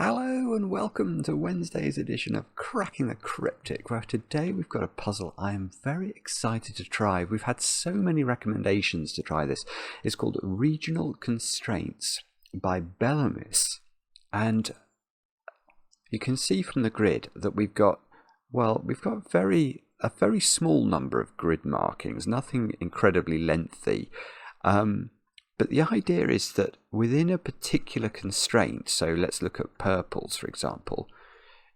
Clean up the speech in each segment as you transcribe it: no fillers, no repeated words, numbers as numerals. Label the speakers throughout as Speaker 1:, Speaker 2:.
Speaker 1: Hello and welcome to Wednesday's edition of Cracking the Cryptic, where today we've got a puzzle I am very excited to try. We've had so many recommendations to try this. It's called Regional Constraints by Belamis, and you can see from the grid that we've got a very small number of grid markings, nothing incredibly lengthy. But the idea is that within a particular constraint, so let's look at purples, for example,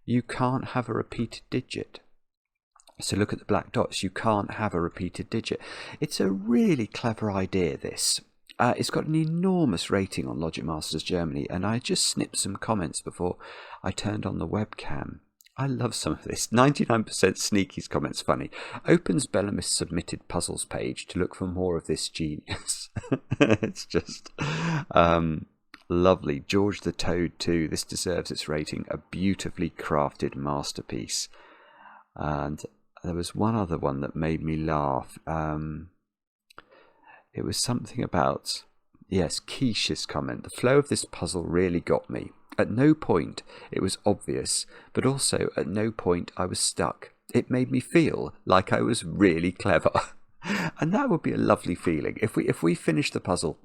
Speaker 1: you can't have a repeated digit. So look at the black dots, you can't have a repeated digit. It's a really clever idea, this. It's got an enormous rating on Logic Masters Germany, and I just snipped some comments before I turned on the webcam. I love some of this. 99% Sneaky's comments funny. Opens Belamis submitted puzzles page to look for more of this genius. It's just lovely. George the Toad too. This deserves its rating. A beautifully crafted masterpiece. And there was one other one that made me laugh. It was something about, yes, Keish's comment. The flow of this puzzle really got me. At no point it was obvious, but also at no point I was stuck. It made me feel like I was really clever. And that would be a lovely feeling. If we finish the puzzle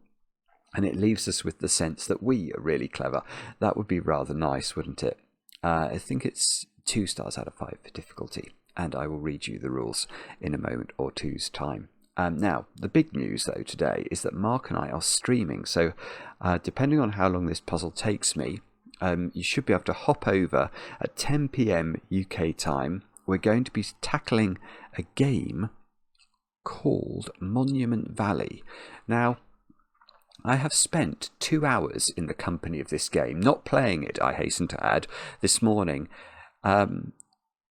Speaker 1: and it leaves us with the sense that we are really clever, that would be rather nice, wouldn't it? I think it's 2 stars out of 5 for difficulty, and I will read you the rules in a moment or two's time. Now, the big news, though, today is that Mark and I are streaming, so depending on how long this puzzle takes me, you should be able to hop over at 10 PM UK time. We're going to be tackling a game called Monument Valley. Now, I have spent 2 hours in the company of this game, not playing it, I hasten to add, this morning,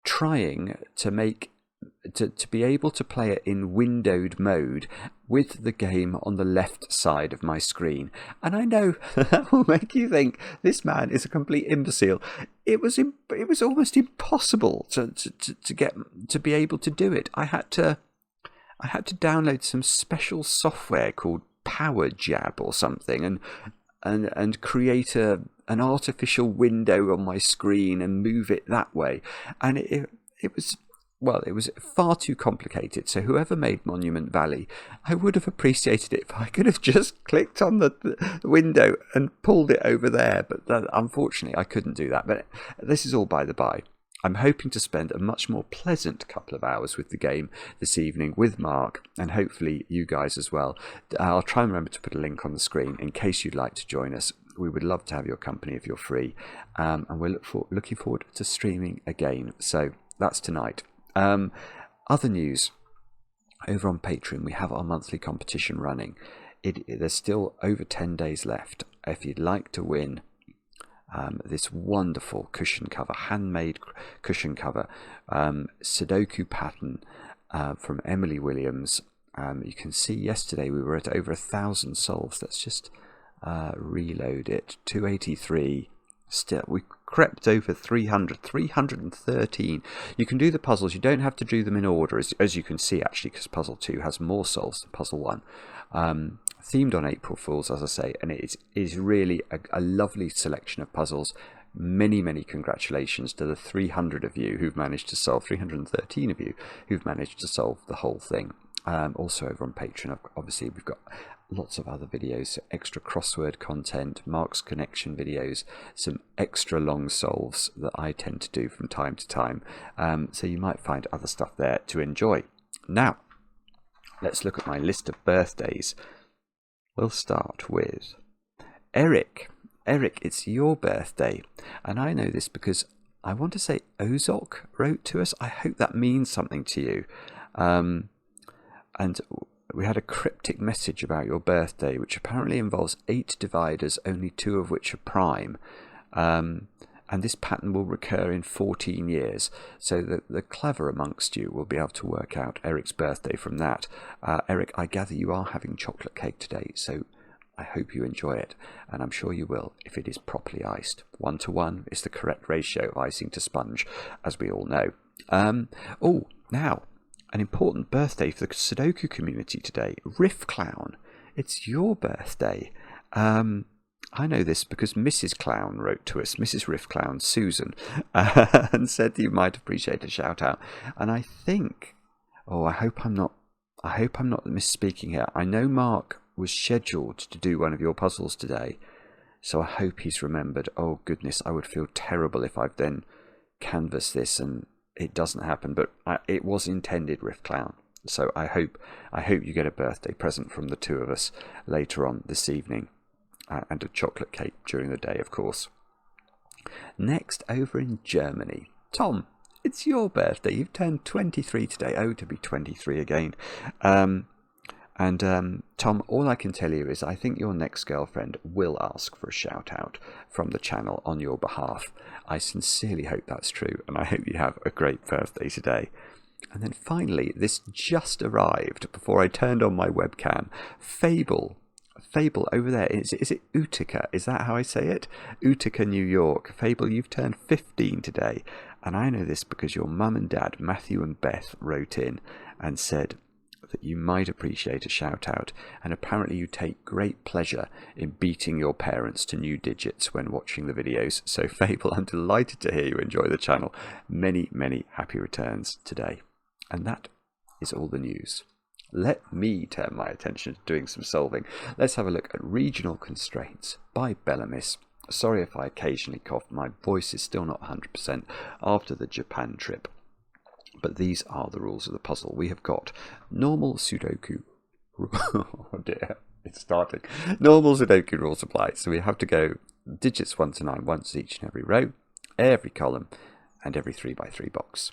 Speaker 1: trying to be able to play it in windowed mode with the game on the left side of my screen. And I know that will make you think this man is a complete imbecile. It was almost impossible to be able to do it. I had to download some special software called Power Jab or something and create an artificial window on my screen and move it that way. And it was far too complicated. So whoever made Monument Valley, I would have appreciated it if I could have just clicked on the window and pulled it over there. But unfortunately, I couldn't do that. But this is all by the by. I'm hoping to spend a much more pleasant couple of hours with the game this evening with Mark, and hopefully you guys as well. I'll try and remember to put a link on the screen in case you'd like to join us. We would love to have your company if you're free. And we're looking forward to streaming again. So that's tonight. Other news, over on Patreon we have our monthly competition running. There's still over 10 days left. If you'd like to win this wonderful cushion cover, handmade cushion cover, Sudoku pattern from Emily Williams. You can see yesterday we were at over 1,000 solves. Let's just reload it. 283. Still, we crept over 313. You can do the puzzles. You don't have to do them in order, as you can see, actually, because Puzzle 2 has more solves than Puzzle 1. Themed on April Fools, as I say, and it is really a lovely selection of puzzles. Many, many congratulations to the 300 of you who've managed to solve, 313 of you who've managed to solve the whole thing. Also over on Patreon, obviously, we've got lots of other videos, extra crossword content, Mark's Connection videos, some extra long solves that I tend to do from time to time. So you might find other stuff there to enjoy. Now, let's look at my list of birthdays. We'll start with Eric. Eric, it's your birthday. And I know this because I want to say Ozok wrote to us. I hope that means something to you. And we had a cryptic message about your birthday, which apparently involves 8 dividers, only 2 of which are prime. And this pattern will recur in 14 years. So the clever amongst you will be able to work out Eric's birthday from that. Eric, I gather you are having chocolate cake today, so I hope you enjoy it. And I'm sure you will if it is properly iced. 1-to-1 is the correct ratio of icing to sponge, as we all know. Now, an important birthday for the Sudoku community today. Riff Clown, it's your birthday. I know this because Mrs. Clown wrote to us, Mrs. Riff Clown, Susan, and said you might appreciate a shout out. And I think, I hope I'm not misspeaking here. I know Mark was scheduled to do one of your puzzles today, so I hope he's remembered. Oh goodness, I would feel terrible if I've then canvassed this and it doesn't happen. But it was intended, Riff Clown. So I hope you get a birthday present from the two of us later on this evening. And a chocolate cake during the day, of course. Next, over in Germany. Tom, it's your birthday. You've turned 23 today. Oh, to be 23 again. Tom, all I can tell you is I think your next girlfriend will ask for a shout-out from the channel on your behalf. I sincerely hope that's true, and I hope you have a great birthday today. And then finally, this just arrived before I turned on my webcam. Fable over there, is it Utica? Is that how I say it? Utica, New York. Fable, you've turned 15 today. And I know this because your mum and dad, Matthew and Beth, wrote in and said that you might appreciate a shout out. And apparently you take great pleasure in beating your parents to new digits when watching the videos. So Fable, I'm delighted to hear you enjoy the channel. Many, many happy returns today. And that is all the news. Let me turn my attention to doing some solving. Let's have a look at Regional Constraints by Belamis. Sorry if I occasionally cough, my voice is still not 100% after the Japan trip. But these are the rules of the puzzle. We have got normal Sudoku. Oh dear, it's starting. Normal Sudoku rules apply. So we have to go digits 1 to 9 once each in every row, every column, and every 3x3 box.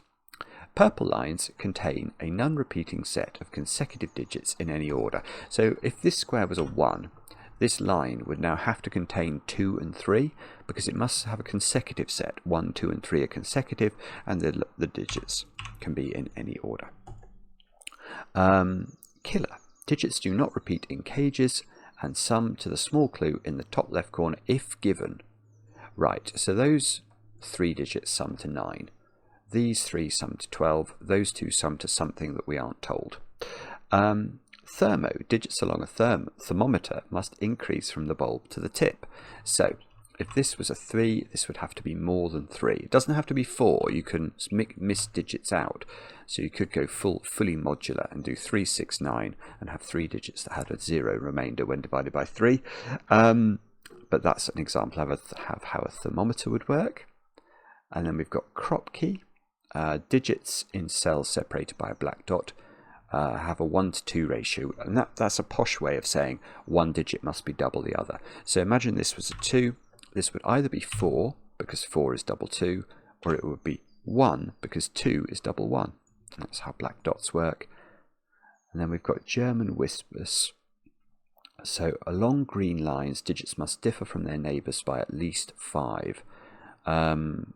Speaker 1: Purple lines contain a non-repeating set of consecutive digits in any order. So if this square was a 1, this line would now have to contain 2 and 3 because it must have a consecutive set. 1, 2 and 3 are consecutive, and the digits can be in any order. Killer. Digits do not repeat in cages, and sum to the small clue in the top left corner if given. Right, so those 3 digits sum to 9. These 3 sum to 12. Those 2 sum to something that we aren't told. Thermo. Digits along a thermometer must increase from the bulb to the tip. So if this was a 3, this would have to be more than 3. It doesn't have to be 4. You can miss digits out. So you could go fully modular and do 3, 6, 9 and have 3 digits that had a 0 remainder when divided by 3. But that's an example of how a thermometer would work. And then we've got crop key. Digits in cells separated by a black dot have a 1 to 2 ratio, and that's a posh way of saying one digit must be double the other. So imagine this was a 2. This would either be 4 because 4 is double 2, or it would be 1 because 2 is double 1. And that's how black dots work. And then we've got German whispers. So along green lines, digits must differ from their neighbours by at least 5.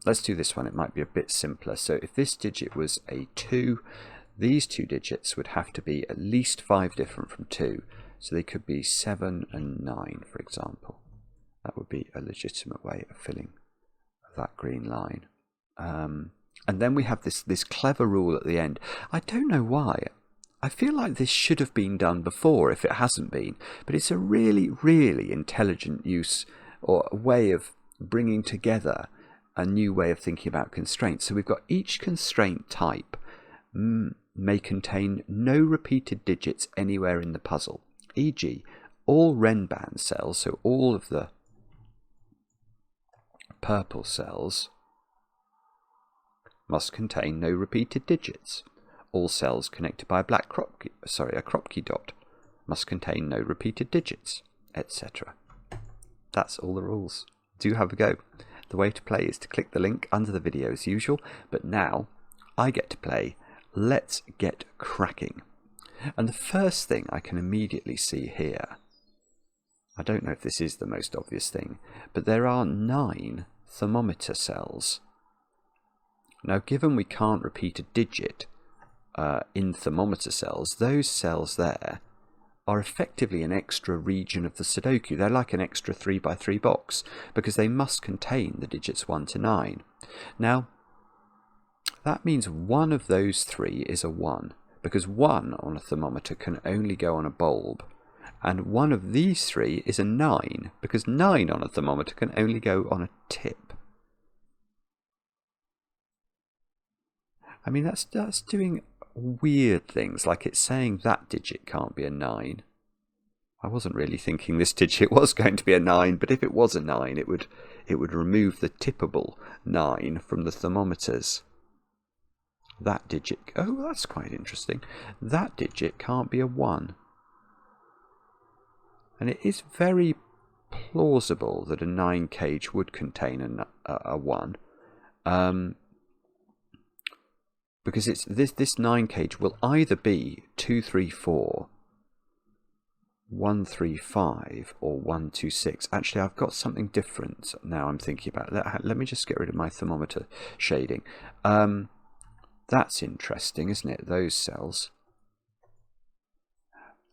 Speaker 1: Let's do this one. It might be a bit simpler. So if this digit was a 2, these 2 digits would have to be at least 5 different from 2. So they could be 7 and 9, for example. That would be a legitimate way of filling that green line. And then we have this clever rule at the end. I don't know why. I feel like this should have been done before if it hasn't been. But it's a really, really intelligent use or a way of bringing together a new way of thinking about constraints. So we've got each constraint type may contain no repeated digits anywhere in the puzzle, e.g. all Renban cells, so all of the purple cells, must contain no repeated digits. All cells connected by a crop key dot must contain no repeated digits, etc. That's all the rules. Do have a go. The way to play is to click the link under the video as usual, but now I get to play Let's Get Cracking. And the first thing I can immediately see here, I don't know if this is the most obvious thing, but there are 9 thermometer cells. Now, given we can't repeat a digit in thermometer cells, those cells there are effectively an extra region of the Sudoku. They're like an extra 3x3 box because they must contain the digits 1 to 9. Now, that means one of those 3 is a 1 because 1 on a thermometer can only go on a bulb And one of these three is a 9, because 9 on a thermometer can only go on a tip. I mean, that's doing weird things, like it's saying that digit can't be a 9. I wasn't really thinking this digit was going to be a 9, but if it was a 9, it would remove the tippable 9 from the thermometers. That digit, oh, that's quite interesting. That digit can't be a 1. And it is very plausible that a 9 cage would contain a 1. Because it's this 9 cage will either be 234, 135 or 126. Actually, I've got something different now I'm thinking about that. Let me just get rid of my thermometer shading. That's interesting, isn't it? Those cells.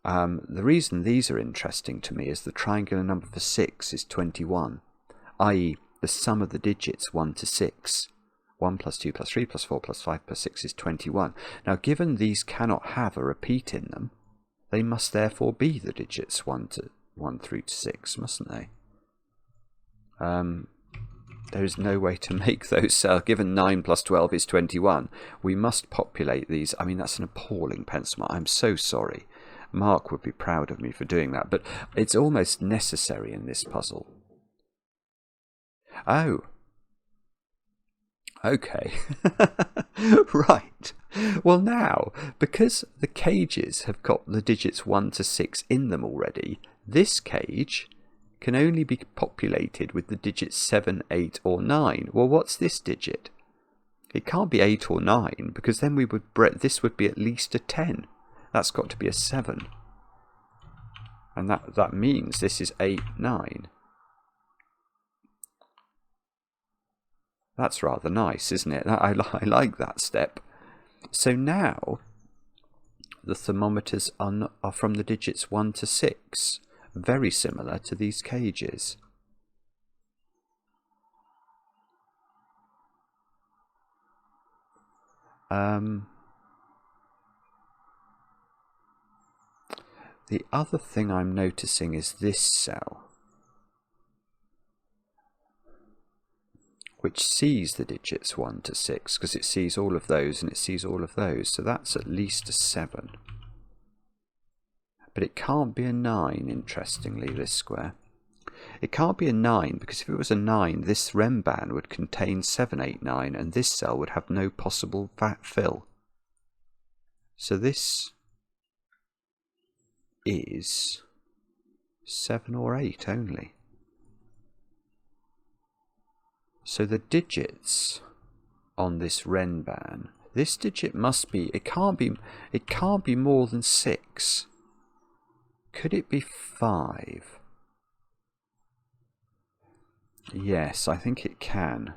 Speaker 1: The reason these are interesting to me is the triangular number for 6 is 21, i.e. the sum of the digits 1 to 6. 1 plus 2 plus 3 plus 4 plus 5 plus 6 is 21. Now, given these cannot have a repeat in them, they must therefore be the digits 1 through to 6, mustn't they? There is no way to make those cells. Given 9 plus 12 is 21, we must populate these. I mean, that's an appalling pencil mark. I'm so sorry. Mark would be proud of me for doing that, but it's almost necessary in this puzzle. Oh. Okay. Right. Well, now, because the cages have got the digits 1 to 6 in them already, this cage can only be populated with the digits 7, 8 or 9. Well, what's this digit? It can't be 8 or 9, because then this would be at least a 10. That's got to be a 7. And that means this is 8, 9. That's rather nice, isn't it? I like that step. So now the thermometers are from the digits 1 to 6, very similar to these cages. The other thing I'm noticing is this cell, which sees the digits 1 to 6, because it sees all of those and it sees all of those. So that's at least a 7. But it can't be a 9, interestingly, this square. It can't be a 9, because if it was a 9, this Renban would contain 7, 8, 9, and this cell would have no possible fill. So this is 7 or 8 only. So the digits on this Renban, this digit must be, it can't be more than 6. Could it be 5? Yes, I think it can.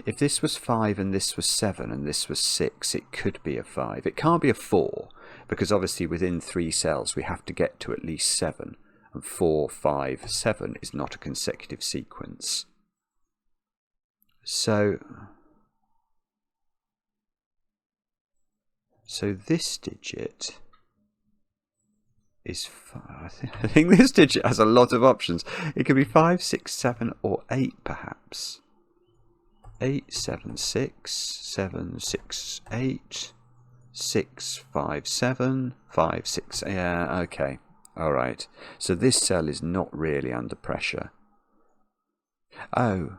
Speaker 1: If this was 5 and this was 7 and this was 6, it could be a 5. It can't be a 4, because obviously within 3 cells we have to get to at least 7. And 4, 5, 7 is not a consecutive sequence. So this digit is 5. I think this digit has a lot of options. It could be 5, 6, 7 or 8 perhaps. 8, 7, 6, 7, 6, 8, 6, 5, 7, 5, 6. Yeah, okay. All right. So this cell is not really under pressure. Oh.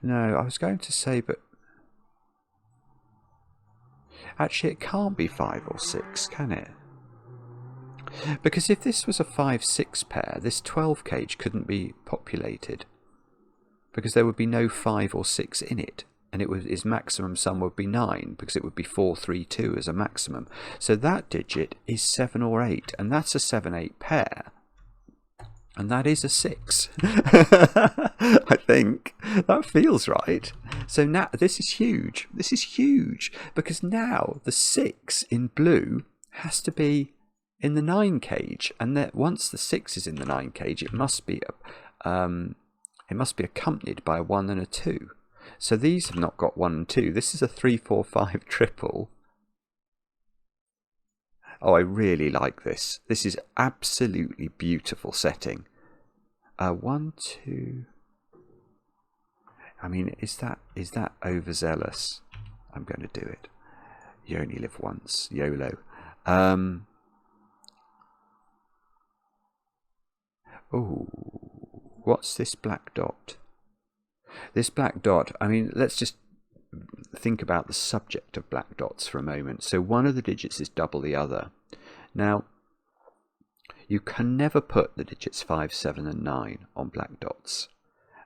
Speaker 1: No, I was going to say, but actually it can't be 5 or 6, can it? Because if this was a 5-6 pair, this 12 cage couldn't be populated, because there would be no 5 or 6 in it, and its maximum sum would be 9, because it would be 4, 3, 2 as a maximum. So that digit is 7 or 8, and that's a 7-8 pair. And that is a 6. I think that feels right. So now this is huge. This is huge, because now the 6 in blue has to be in the 9 cage, and that once the 6 is in the 9 cage, it must be accompanied by a 1 and a 2. So these have not got 1 and 2. This is a 3, 4, 5 triple. Oh, I really like this. This is absolutely beautiful setting. 1, 2... I mean, is that overzealous? I'm going to do it. You only live once. YOLO. Oh, what's this black dot? This black dot, I mean, let's just think about the subject of black dots for a moment. So one of the digits is double the other. Now, you can never put the digits 5, 7 and 9 on black dots.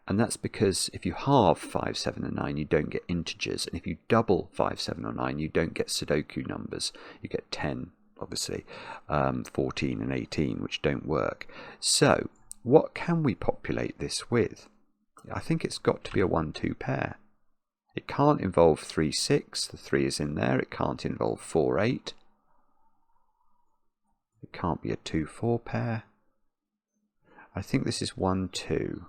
Speaker 1: And that's because if you halve 5, 7 and 9, you don't get integers. And if you double 5, 7 or 9, you don't get Sudoku numbers. You get 10, obviously, 14 and 18, which don't work. So what can we populate this with? I think it's got to be a 1-2 pair. It can't involve 3, 6. The 3 is in there. It can't involve 4, 8. It can't be a 2, 4 pair. I think this is 1, 2.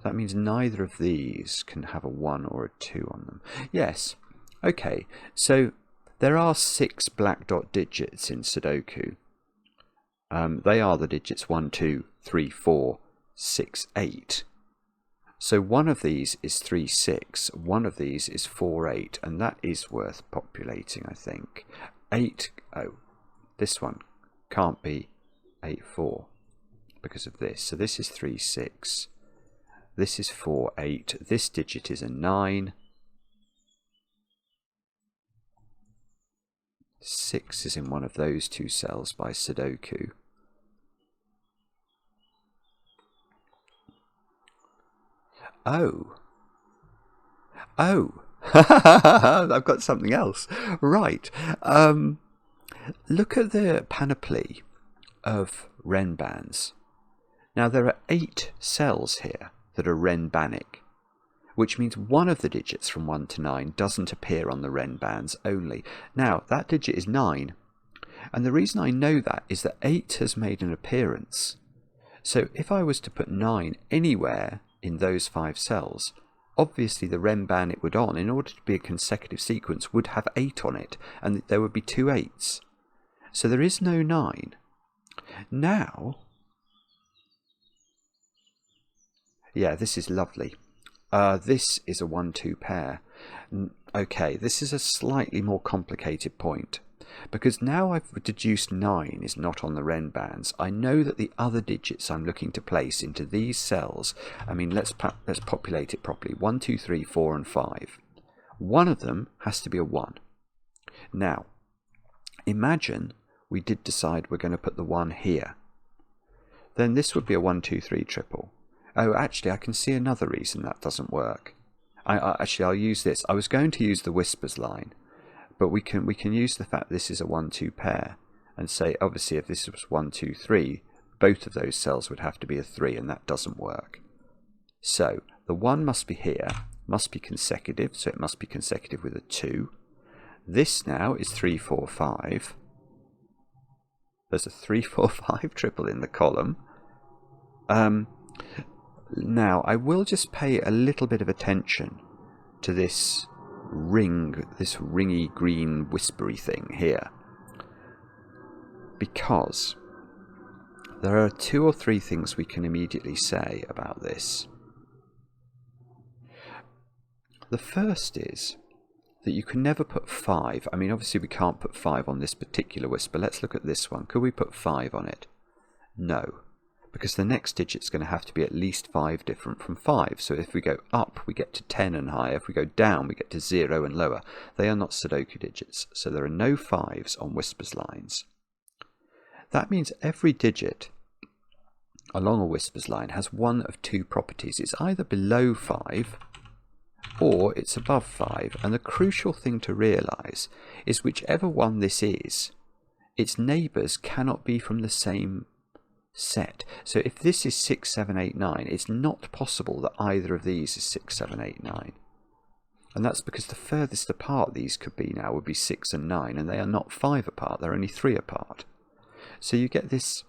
Speaker 1: That means neither of these can have a 1 or a 2 on them. Yes. Okay. So there are 6 black dot digits in Sudoku. They are the digits 1, 2, 3, 4, 6, 8. So one of these is 3, 6. One of these is 4, 8. And that is worth populating, I think. 8. Oh, this one can't be 8, 4 because of this. So this is 3, 6. This is 4, 8. This digit is a 9. 6 is in one of those two cells by Sudoku. Oh. Oh. I've got something else. Right. Look at the panoply of Renbans. Now there are 8 cells here that are Renbanic, which means one of the digits from 1 to 9 doesn't appear on the Renbans only. Now that digit is 9, and the reason I know that is that 8 has made an appearance. So if I was to put 9 anywhere in those 5 cells, obviously the Renban it would on, in order to be a consecutive sequence, would have 8 on it, and there would be 2 8s. So there is no 9. Now, yeah, this is lovely. This is a 1-2 pair. Okay, this is a slightly more complicated point, because now I've deduced 9 is not on the Renbans. I know that the other digits I'm looking to place into these cells, I mean, let's populate it properly. 1, 2, 3, 4 and 5. One of them has to be a 1. Now, imagine we did decide we're going to put the 1 here. Then this would be a 1, 2, 3 triple. Oh, actually, I can see another reason that doesn't work. Actually, I'll use this. I was going to use the whispers line, but we can use the fact this is a 1-2 pair and say, obviously, if this was 1, 2, 3, both of those cells would have to be a 3, and that doesn't work. So the 1 must be here, must be consecutive, so it must be consecutive with a 2. This now is 3, 4, 5. There's a 3, 4, 5 triple in the column. Now, I will just pay a little bit of attention to this ring, this ringy green whispery thing here, because there are 2 or 3 things we can immediately say about this. The first is that you can never put 5. I mean, obviously we can't put 5 on this particular whisper. Let's look at this one. Could we put 5 on it? No. Because the next digit's going to have to be at least 5 different from 5. So if we go up, we get to 10 and higher. If we go down, we get to 0 and lower. They are not Sudoku digits, so there are no 5s on whispers lines. That means every digit along a whispers line has one of 2 properties. It's either below 5 or it's above 5. And the crucial thing to realise is whichever one this is, its neighbours cannot be from the same set. So if this is 6, 7, 8, 9, it's not possible that either of these is 6, 7, 8, 9. And that's because the furthest apart these could be now would be 6 and 9, and they are not 5 apart, they're only 3 apart. So you get this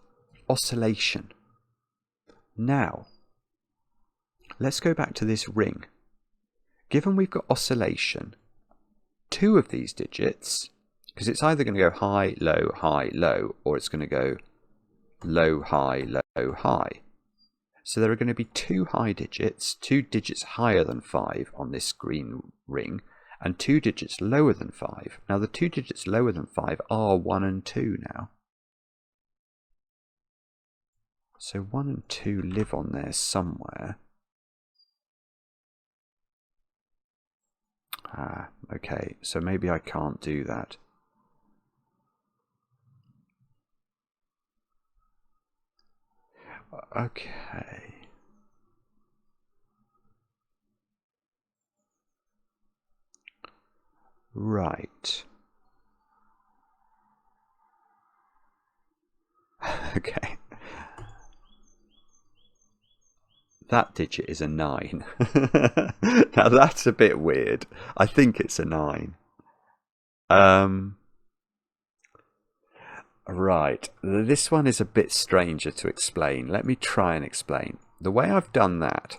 Speaker 1: oscillation. Now, let's go back to this ring. Given we've got oscillation, 2 of these digits Because it's either going to go high, low, or it's going to go low, high, high. So there are going to be two high digits, 2 digits higher than 5 on this green ring, and 2 digits lower than 5. Now the 2 digits lower than 5 are 1 and 2 now. So 1 and 2 live on there somewhere. Ah, okay, so maybe I can't do that. Okay. Right. Okay. That digit is a 9. Now that's a bit weird. I think it's a 9. Right. This one is a bit stranger to explain. Let me try and explain. The way I've done that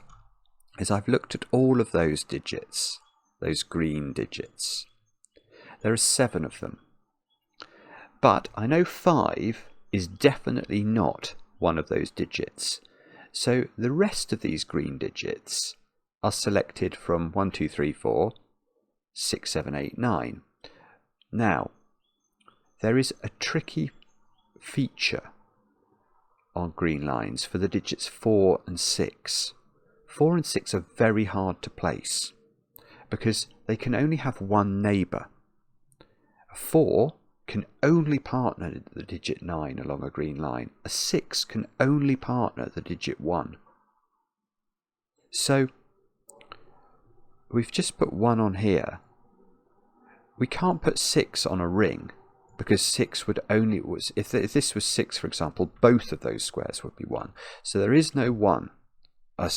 Speaker 1: is I've looked at all of those digits, those green digits. There are 7 of them. But I know 5 is definitely not one of those digits. So the rest of these green digits are selected from 1, 2, 3, 4, 6, 7, 8, 9. Now, there is a tricky feature on green lines for the digits 4 and 6. 4 and 6 are very hard to place because they can only have one neighbour. 4 can only partner the digit 9 along a green line. A 6 can only partner the digit 1. So we've just put 1 on here. We can't put 6 on a ring because 6 would only, if this was 6 for example, both of those squares would be 1. So there is no 1.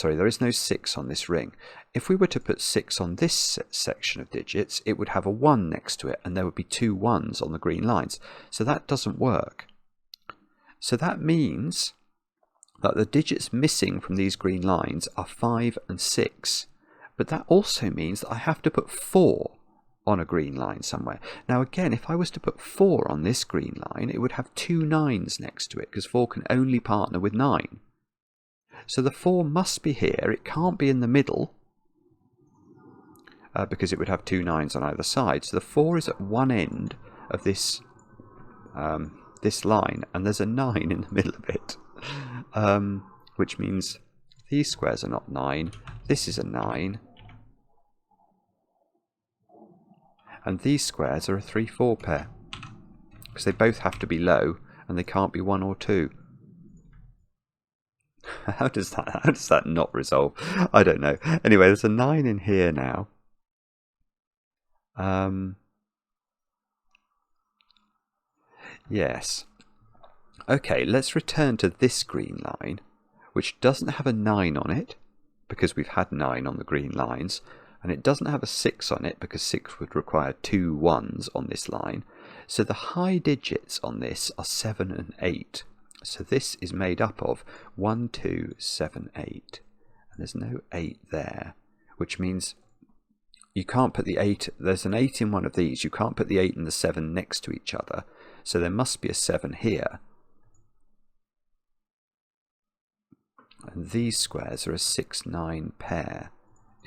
Speaker 1: There is no 6 on this ring. If we were to put 6 on this section of digits, it would have a 1 next to it, and there would be 2 1s on the green lines. So that doesn't work. So that means that the digits missing from these green lines are 5 and 6. But that also means that I have to put 4 on a green line somewhere. Now again, if I was to put 4 on this green line, it would have 2 9s next to it, because 4 can only partner with 9. So the 4 must be here. It can't be in the middle because it would have 2 9s on either side. So the 4 is at one end of this this line, and there's a 9 in the middle of it, which means these squares are not 9. This is a 9. And these squares are a 3 4 pair because they both have to be low and they can't be 1 or 2. How does that not resolve? I don't know. Anyway, there's a 9 in here now. Yes. Okay, let's return to this green line, which doesn't have a 9 on it because we've had 9 on the green lines, and it doesn't have a 6 on it because 6 would require 2 1s on this line. So the high digits on this are 7 and 8. So this is made up of 1, 2, 7, 8. And there's no 8 there, which means you can't put the 8. There's an 8 in one of these. You can't put the 8 and the 7 next to each other. So there must be a 7 here. And these squares are a 6 9 pair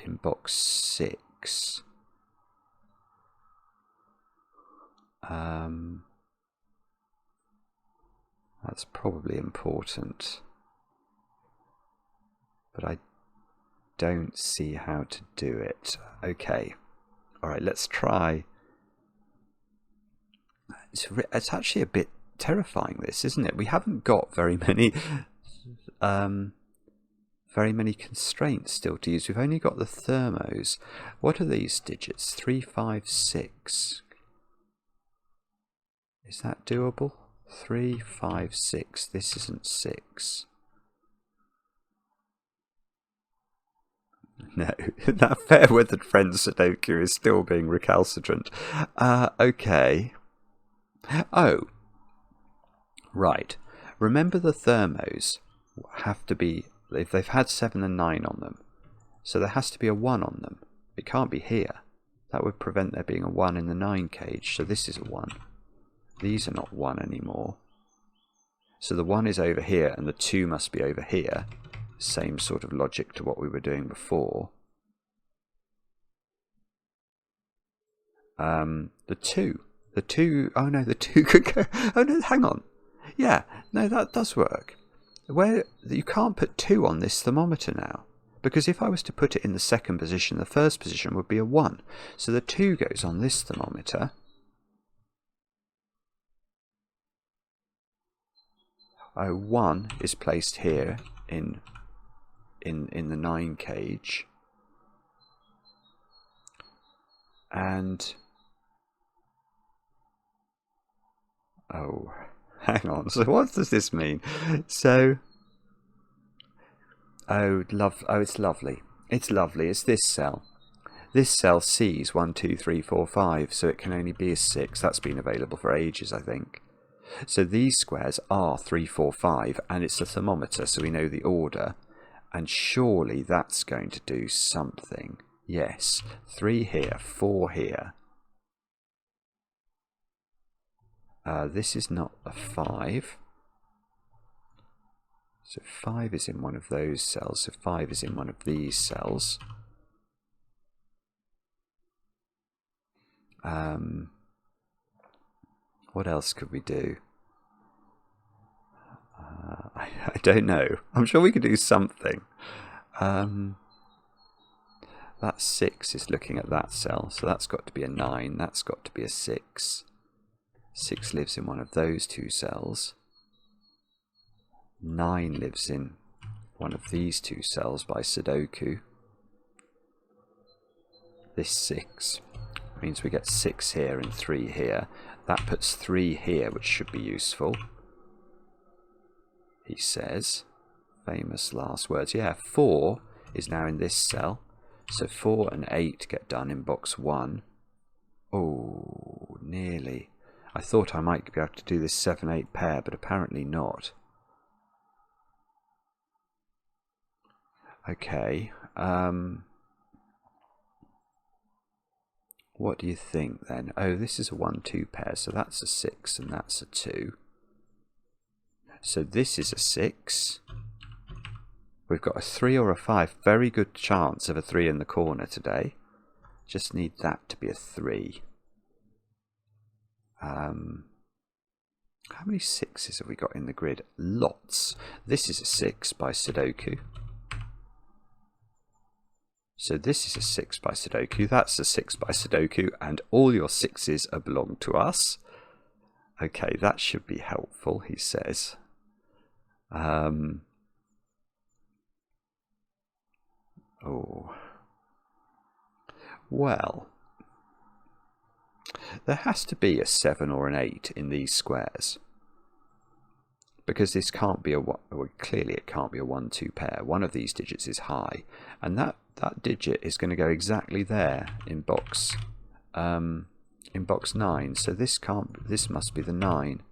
Speaker 1: in box 6. That's probably important, but I don't see how to do it. Okay, alright, let's try. It's actually a bit terrifying, this, isn't it? We haven't got very many constraints still to use. We've only got the thermos. What are these digits? 3 5 6. Is that doable? 3 5 6. This isn't 6. No, that fair-weathered friend Sudoku is still being recalcitrant. Okay. Oh, right. Remember the thermos have to be, they've had 7 and 9 on them, so there has to be a 1 on them. It can't be here. That would prevent there being a 1 in the 9 cage. So this is a 1. These are not 1 anymore. So the 1 is over here and the 2 must be over here. Same sort of logic to what we were doing before. The 2. The 2... Oh no, the 2 could go... Oh no, hang on. Yeah, no, that does work. Where you can't put 2 on this thermometer now. Because if I was to put it in the second position, the first position would be a 1. So the 2 goes on this thermometer. Oh, 1 is placed here in the 9 cage. And... Oh, hang on. So what does this mean? So... Oh, it's lovely. It's lovely. It's this cell. This cell sees 1, 2, 3, 4, 5, so it can only be a 6. That's been available for ages, I think. So these squares are 3, 4, 5, and it's a thermometer, so we know the order. And surely that's going to do something. Yes, 3 here, 4 here. This is not a 5. So 5 is in one of those cells, so 5 is in one of these cells. What else could we do? I don't know. I'm sure we could do something. That 6 is looking at that cell, so that's got to be a 9. That's got to be a 6. 6 lives in one of those 2 cells. 9 lives in one of these 2 cells by Sudoku. This 6 means we get 6 here and 3 here. That puts 3 here, which should be useful. He says, famous last words. Yeah, 4 is now in this cell. So 4 and 8 get done in box 1. Oh, nearly. I thought I might be able to do this 7-8 pair, but apparently not. Okay. What do you think then? Oh, this is a 1-2 pair, so that's a 6 and that's a 2. So this is a 6. We've got a 3 or a 5. Very good chance of a 3 in the corner today. Just need that to be a 3. How many 6s have we got in the grid? Lots. This is a 6 by Sudoku. So this is a 6 by Sudoku, that's a 6 by Sudoku, and all your 6s belong to us. Okay, that should be helpful, he says. Oh. Well, there has to be a 7 or an 8 in these squares. Because this can't be a... Well, clearly it can't be a 1-2 pair. One of these digits is high. And that digit is going to go exactly there in box 9. So this must be the 9.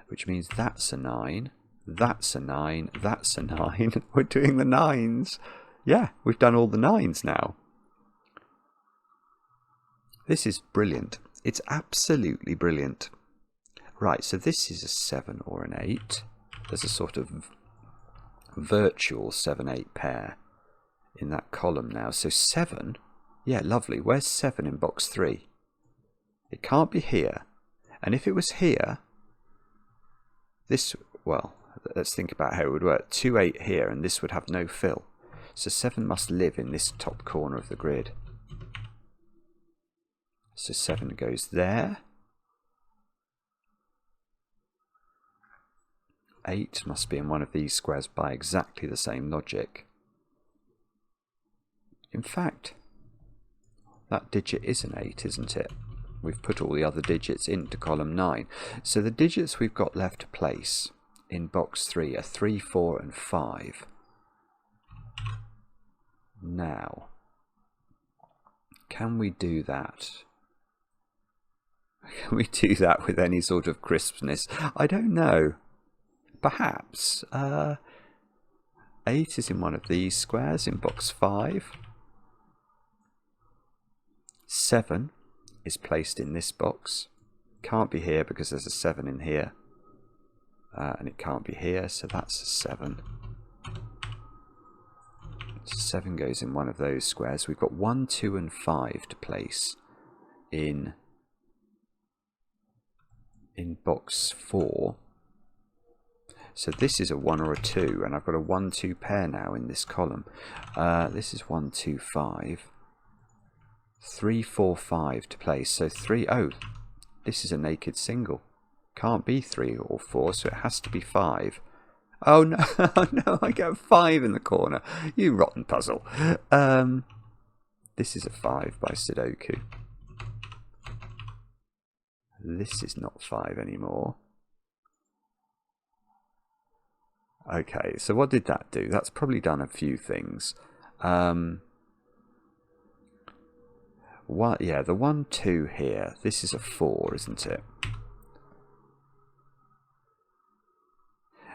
Speaker 1: Which means that's a 9. That's a 9. That's a 9. We're doing the 9s. Yeah, we've done all the 9s now. This is brilliant. It's absolutely brilliant. Right, so this is a 7 or an 8. There's a sort of virtual 7-8 pair in that column now. So 7, yeah, lovely. Where's 7 in box 3? It can't be here. And if it was here, this, well, let's think about how it would work. 2, 8 here, and this would have no fill. So 7 must live in this top corner of the grid. So 7 goes there. 8 must be in one of these squares by exactly the same logic. In fact, that digit is an 8, isn't it? We've put all the other digits into column 9. So the digits we've got left to place in box 3 are 3, 4 and 5. Now, can we do that? Can we do that with any sort of crispness? I don't know. Perhaps. 8 is in one of these squares in box 5. 7 is placed in this box. Can't be here because there's a 7 in here. And it can't be here, so that's a 7. 7 goes in one of those squares. We've got 1, 2 and 5 to place in box 4. So this is a 1 or a 2, and I've got a 1, 2 pair now in this column. This is 1, 2, 5. 3, 4, 5 to place. So 3, oh, this is a naked single. Can't be 3 or 4, so it has to be 5. Oh no, oh no, I get 5 in the corner. You rotten puzzle. This is a 5 by Sudoku. This is not 5 anymore. Okay, so what did that do? That's probably done a few things. What? Yeah, the 1, 2 here. This is a 4, isn't it?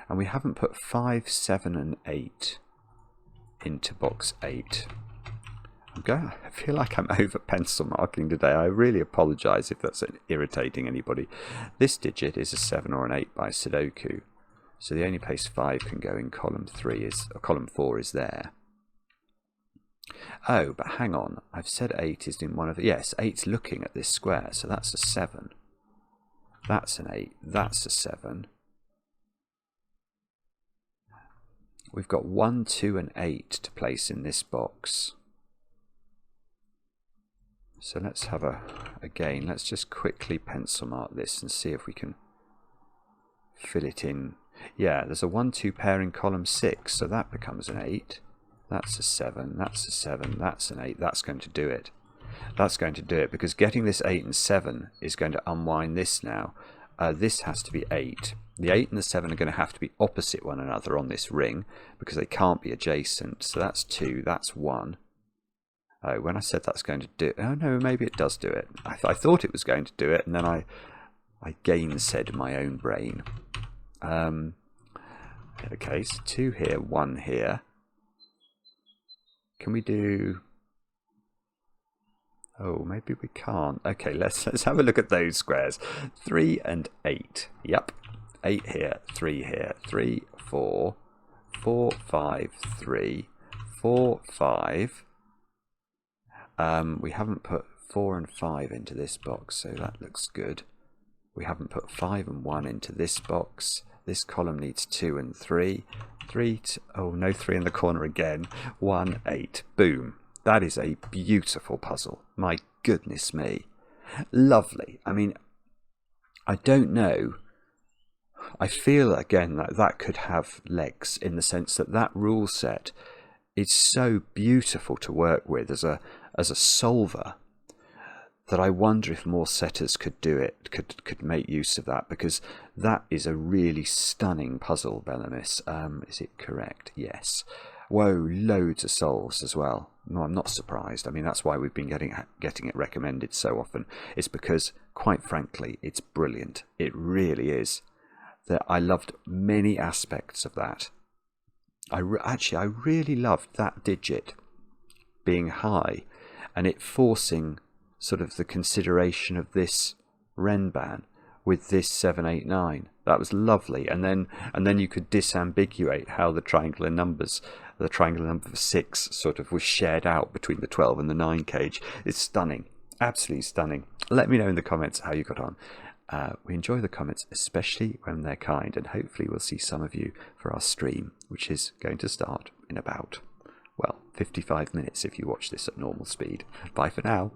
Speaker 1: And we haven't put 5, 7 and 8 into box 8. I feel like I'm over pencil marking today. I really apologise if that's irritating anybody. This digit is a 7 or an 8 by Sudoku. So the only place 5 can go in column 4 is there. Oh, but hang on. I've said 8 is in one of the... Yes, 8's looking at this square, so that's a 7. That's an 8. That's a 7. We've got 1, 2 and 8 to place in this box. So let's have again, let's just quickly pencil mark this and see if we can fill it in. Yeah, there's a 1, 2 pair in column 6, so that becomes an 8. That's a 7, that's a 7, that's an 8. That's going to do it. That's going to do it, because getting this 8 and 7 is going to unwind this now. This has to be 8. The 8 and the 7 are going to have to be opposite one another on this ring, because they can't be adjacent. So that's 2, that's 1. Oh, when I said that's going to do it, oh no, maybe it does do it. I thought it was going to do it, and then I gainsaid my own brain. Okay, so 2 here, 1 here. Can we do... Oh, maybe we can't. Okay, let's have a look at those squares. 3 and 8. Yep. 8 here, 3 here. 3, 4. 4, 5, 3. 4, 5. We haven't put 4 and 5 into this box, so that looks good. We haven't put 5 and 1 into this box. This column needs 2 and 3. 3, oh, no 3 in the corner again. 1, 8. Boom. That is a beautiful puzzle. My goodness me. Lovely. I mean, I don't know. I feel, again, that that could have legs in the sense that that rule set is so beautiful to work with as a solver that I wonder if more setters could do it, could make use of that, because that is a really stunning puzzle, Belamis. Is it correct? Yes. Whoa, loads of solves as well. No, I'm not surprised. I mean, that's why we've been getting it recommended so often. It's because, quite frankly, it's brilliant. It really is. I loved many aspects of that. I really loved that digit being high and it forcing sort of the consideration of this Renban with this 7, 8, 9. That was lovely. And then you could disambiguate how the triangular number 6 sort of was shared out between the 12 and the 9 cage. It's stunning. Absolutely stunning. Let me know in the comments how you got on. We enjoy the comments, especially when they're kind, and hopefully we'll see some of you for our stream, which is going to start in about, well, 55 minutes if you watch this at normal speed. Bye for now.